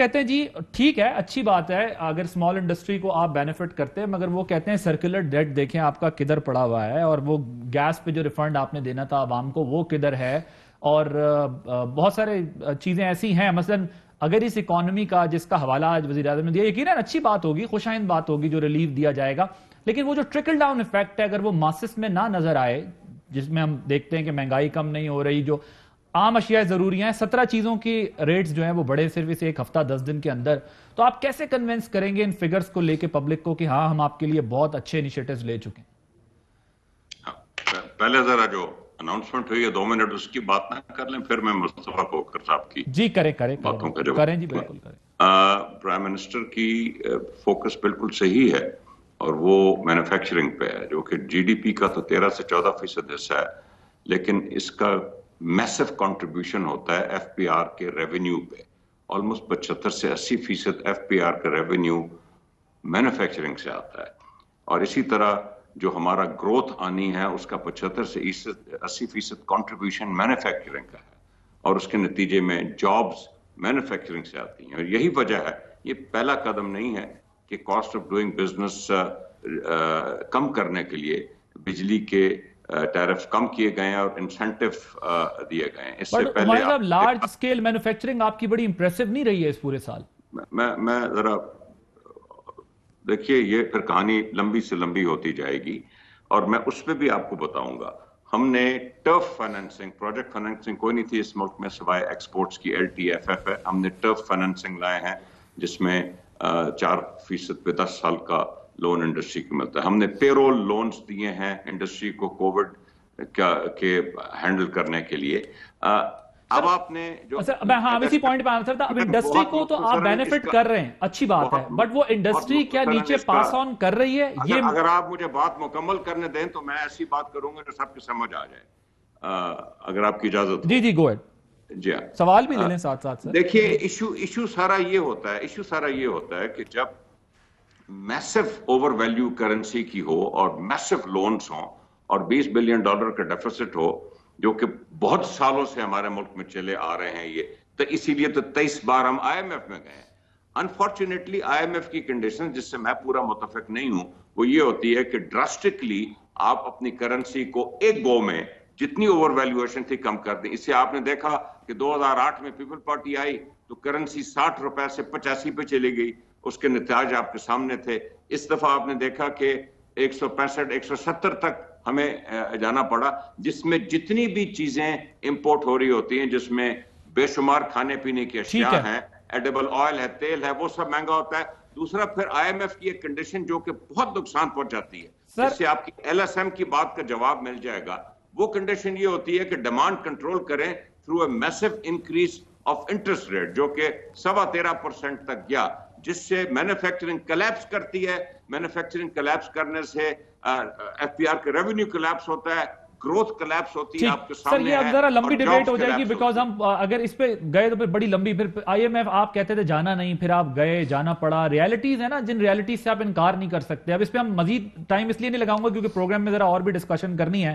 کہتے ہیں جی ٹھیک ہے، اچھی بات ہے اگر اسمال انڈسٹری کو آپ بینیفٹ کرتے ہیں، مگر وہ کہتے ہیں سرکولر ڈیٹ دیکھیں آپ کا کدھر پڑا ہوا ہے، اور وہ گیس پہ جو ریفنڈ آپ نے دینا تھا عوام کو وہ کدھر ہے، اور بہت سارے چیزیں ایسی ہیں مثلا اگر اس اکانومی کا جس کا حوالہ آج وزیر اعظم نے دیا، یقیناً اچھی بات ہوگی، خوش آئند بات ہوگی جو ریلیف دیا جائے گا، لیکن وہ جو ٹرکل ڈاؤن ایفیکٹ ہے اگر وہ ماسس میں نہ نظر آئے، جس میں ہم دیکھتے ہیں کہ مہنگائی کم نہیں ہو رہی، جو عام اشیاء ضروری ہیں 17 چیزوں کی ریٹس جو ہیں وہ بڑے صرف اس ایک ہفتہ 10 دن کے اندر، تو آپ کیسے کنونس کریں گے ان فگرز کو لے کے پبلک کو کہ ہاں ہم آپ کے لیے بہت اچھے انیشیٹوز لے چکے ہیں؟ پہلے ذرا جو اناؤنسمنٹ ہوئی ہے 2 منٹ اس کی بات نہ کر لیں، پھر میں مصطفیٰ کوکر صاحب کی جی کریں باتوں کا کریں جی بالکل کریں۔ پرائم منسٹر کی فوکس بالکل صحیح ہے اور وہ مینوفیکچرنگ پہ ہے، جو کہ جی ڈی پی کا تو 13 سے 14% حصہ ہے، لیکن اس کا میسو کنٹریبیوشن ہوتا ہے ایف پی آر کے ریونیو پہ۔ آلموسٹ 75 سے 80% ایف پی آر کا ریونیو مینوفیکچرنگ سے آتا ہے، اور اسی طرح جو ہمارا گروتھ آنی ہے اس کا 75 سے 80% کنٹریبیوشن مینوفیکچرنگ کا ہے، اور اس کے نتیجے میں جابز مینوفیکچرنگ سے آتی ہیں، اور یہی وجہ ہے یہ پہلا قدم نہیں ہے کہ کاسٹ آف ڈوئنگ بزنس کم کرنے کے لیے بجلی کے ٹیرف کم کیے گئے ہیں اور انسینٹیو دیے گئے ہیں۔ اس سے پہلے لارج اسکیل مینوفیکچرنگ آپ کی بڑی امپریسو نہیں رہی ہے اس پورے سال؟ میں ذرا دیکھیے، یہ پھر کہانی لمبی سے لمبی ہوتی جائے گی، اور میں اس پہ بھی آپ کو بتاؤں گا۔ ہم نے ٹرف فائنینسنگ، پروجیکٹ فائنینسنگ کوئی نہیں تھی اس ملک میں سوائے ایکسپورٹس کی، ایل ٹی ایف ایف ہے، ہم نے ٹرف فائنینسنگ لائے ہیں جس میں 4% پہ 10 سال کا لون انڈسٹری کو ملتا ہے۔ ہم نے پے رول لونز دیے ہیں انڈسٹری کو کووڈ کے ہینڈل کرنے کے لیے۔ اب آپ نے جو میں اسی پوائنٹ پہ آنسر تھا، اب انڈسٹری کو تو آپ بینیفٹ کر رہے ہیں، اچھی بات ہے، بٹ وہ انڈسٹری کیا نیچے پاس آن کر رہی ہے؟ یہ اگر آپ مجھے بات مکمل کرنے دیں تو میں ایسی بات کروں گا جو سب کو سمجھ آ جائے، اگر آپ کی اجازت ہو۔ جی گو ایڈ، جی سوال بھی لے لیں ساتھ ساتھ سر۔ دیکھیے ایشو سارا یہ ہوتا ہے کہ جب میسو اوور ویلیو کرنسی کی ہو اور میسو لونز ہوں اور $20 بلین کا ڈیفیسٹ ہو، جو کہ بہت سالوں سے ہمارے ملک میں چلے آ رہے ہیں، یہ تو اسی لیے تو 23 بار ہم آئی ایم ایف میں گئے ہیں۔ انفارچونیٹلی آئی ایم ایف کی کنڈیشن جس سے میں پورا متفق نہیں ہوں وہ یہ ہوتی ہے کہ ڈراسٹکلی آپ اپنی کرنسی کو ایک گو میں جتنی اوور ویلیویشن تھی کم کر دیں۔ اس سے آپ نے دیکھا کہ 2008 میں پیپل پارٹی آئی تو کرنسی 60 روپے سے 85 پہ چلی گئی، اس کے نتائج آپ کے سامنے تھے۔ اس دفعہ آپ نے دیکھا کہ 165 170 تک ہمیں جانا پڑا، جس میں جتنی بھی چیزیں امپورٹ ہو رہی ہوتی ہیں، جس میں بے شمار کھانے پینے کی اشیاء ہیں، ایڈیبل آئل ہے، تیل ہے، وہ سب مہنگا ہوتا ہے۔ دوسرا پھر آئی ایم ایف کی ایک کنڈیشن جو کہ بہت نقصان پہنچاتی ہے، جس سے آپ کی ایل ایس ایم کی بات کا جواب مل جائے گا۔ وہ کنڈیشن یہ ہوتی ہے کہ ڈیمانڈ کنٹرول کریں تھرو اے میسو انکریز آف انٹرسٹ ریٹ، جو کہ 13.25% تک گیا، جس سے مینوفیکچرنگ کلیپس کرتی ہے۔ مینوفیکچرنگ کلیپس کرنے سے ایف پی آر کا ریونیو کلیپس ہوتا ہے، گروتھ کلیپس ہوتی ہے آپ کے سامنے۔ سر یہ اب ذرا لمبی ڈیبیٹ ہو جائے گی، بیکاز ہم اگر اس پہ گئے تو پھر بڑی لمبی، پھر آئی ایم ایف آپ کہتے تھے جانا نہیں، پھر آپ گئے، جانا پڑا، ریالٹیز ہیں نا جن ریالٹیز سے آپ انکار نہیں کر سکتے۔ اب اس پہ ہم مزید ٹائم اس لیے نہیں لگاؤں گا کیونکہ پروگرام میں ذرا اور بھی ڈسکشن کرنی ہے۔